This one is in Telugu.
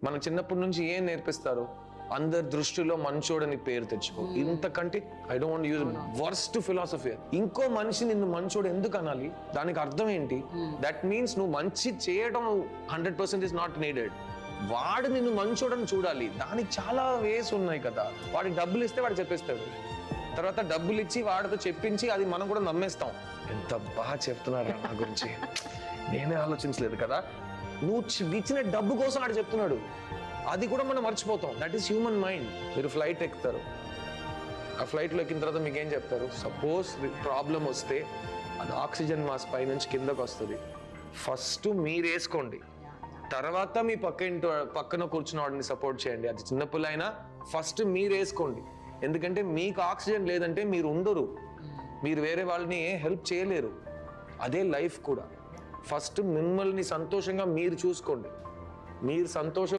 మన చిన్నప్పటి నుంచి ఏం నేర్పిస్తారు? అందరి దృష్టిలో మంచోడని పేరు తెచ్చుకో. ఇంతకంటే I don't use worst philosophy. ఇంకో మనిషి నిన్ను మంచోడు ఎందుకు అనాలి? దానికి అర్థం ఏంటి? దట్ మీన్స్ నువ్వు మంచి చేయడం 100% ఇస్ నాట్ నీడెడ్. వాడు నిన్ను మంచోడని చూడాలి. దానికి చాలా వేస్ ఉన్నాయి కదా. వాడికి డబ్బులు ఇస్తే వాడు చెప్పేస్తాడు, తర్వాత డబ్బులు ఇచ్చి వాడితో చెప్పించి అది మనం కూడా నమ్మేస్తాం. ఎంత బాగా చెప్తున్నారు నా గురించి, నేనే ఆలోచించలేదు కదా. నువ్వు ఇచ్చిన డబ్బు కోసం వాడు చెప్తున్నాడు, అది కూడా మనం మర్చిపోతాం. That is human mind. మీరు ఫ్లైట్ ఎక్కుతారు, ఆ ఫ్లైట్లో ఎక్కిన తర్వాత మీకు ఏం చెప్తారు? సపోజ్ ప్రాబ్లం వస్తే అది ఆక్సిజన్ మాస్క్ పై నుంచి కిందకు వస్తుంది, ఫస్ట్ మీరు వేసుకోండి, తర్వాత మీ పక్కన కూర్చున్న వాడిని సపోర్ట్ చేయండి. అది చిన్నపిల్ల అయినా ఫస్ట్ మీరు వేసుకోండి. ఎందుకంటే మీకు ఆక్సిజన్ లేదంటే మీరు ఉండరు, మీరు వేరే వాళ్ళని హెల్ప్ చేయలేరు. అదే లైఫ్ కూడా. ఫస్ట్ మిమ్మల్ని సంతోషంగా మీరు చూసుకోండి. మీరు సంతోషం